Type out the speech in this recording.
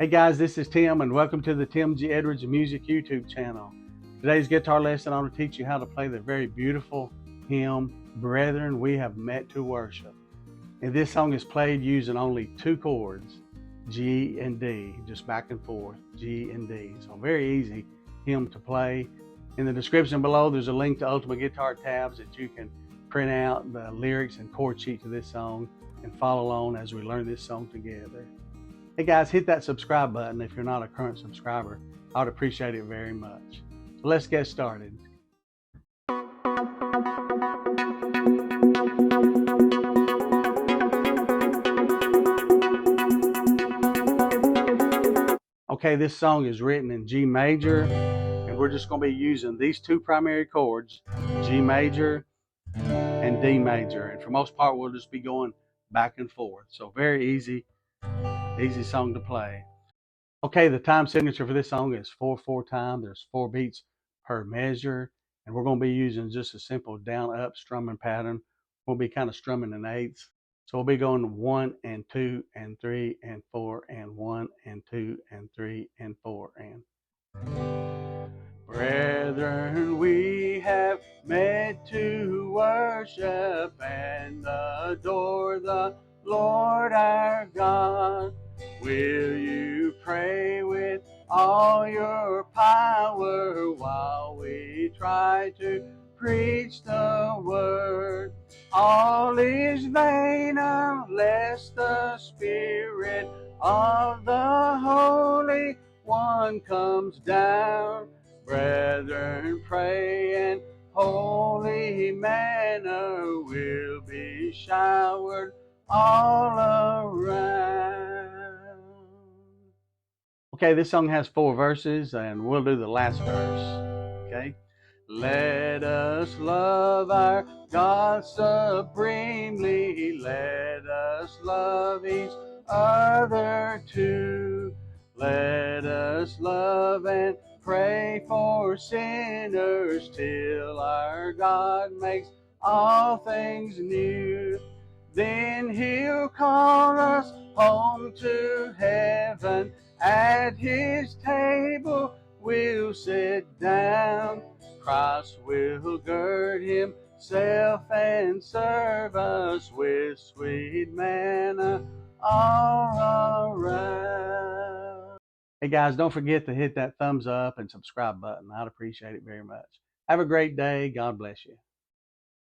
Hey guys, this is Tim and welcome to the Tim G. Edwards Music YouTube channel. Today's guitar lesson, I want to teach you how to play the very beautiful hymn, Brethren, We Have Met to Worship. And this song is played using only two chords, G and D, just back and forth, G and D. So very easy hymn to play. In the description below, there's a link to Ultimate Guitar tabs that you can print out the lyrics and chord sheet to this song and follow along as we learn this song together. Hey guys, hit that subscribe button if you're not a current subscriber. I would appreciate it very much. So let's get started. Okay, this song is written in G major, and we're just going to be using these two primary chords, G major and D major. And for most part, we'll just be going back and forth. So very easy song to play. Okay, the time signature for this song is 4/4 time. There's 4 beats per measure, and we're going to be using just a simple down-up strumming pattern. We'll be kind of strumming in eighths. So we'll be going 1 and 2 and 3 and 4 and 1 and 2 and 3 and 4 and. Brethren, we have met to worship and adore the Lord our God. Will you pray with all your power while we try to preach the word? All is vain unless the Spirit of the Holy One comes down. Brethren, pray and holy manna will be showered all around. Okay, this song has 4 verses, and we'll do the last verse. Okay, let us love our God supremely. Let us love each other too. Let us love and pray for sinners till our God makes all things new. Then He'll call us home to heaven. At His table we'll sit down. Christ will gird Himself and serve us with sweet manna all around. Hey guys, don't forget to hit that thumbs up and subscribe button. I'd appreciate it very much. Have a great day. God bless you.